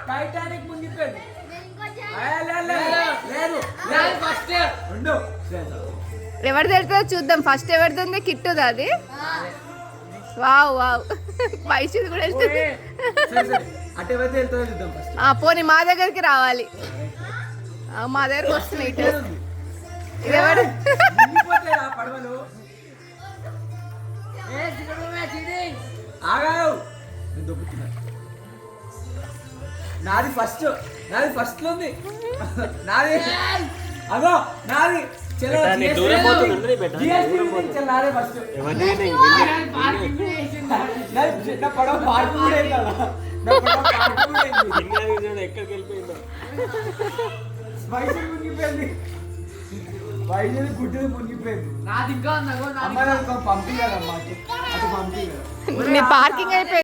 Titanic మునిగిపోయింది. ఎవరు తెలుస్తుందో చూద్దాం. ఫస్ట్ ఎవరిది కిట్టుదా అది? వావ్ వావ్ పైసలు కూడా వెళ్తుంది. పోనీ మా దగ్గరికి రావాలి. మా దగ్గరకు వస్తున్నాయి. ఇది ఎవరు? నాది ఫస్ట్ లో ఉంది. నాది అదో నాది పడవ పాడిపోయి ఎక్కడికి వెళ్ళిపోయిందో. వైద్యులు మునిగిపోయింది. వైద్యులు గుడ్డలు మునిగిపోయింది. నాది ఇంకా పంపించాలమ్మా. అటు పంపించాలి. పార్కింగ్ అయిపోయింది.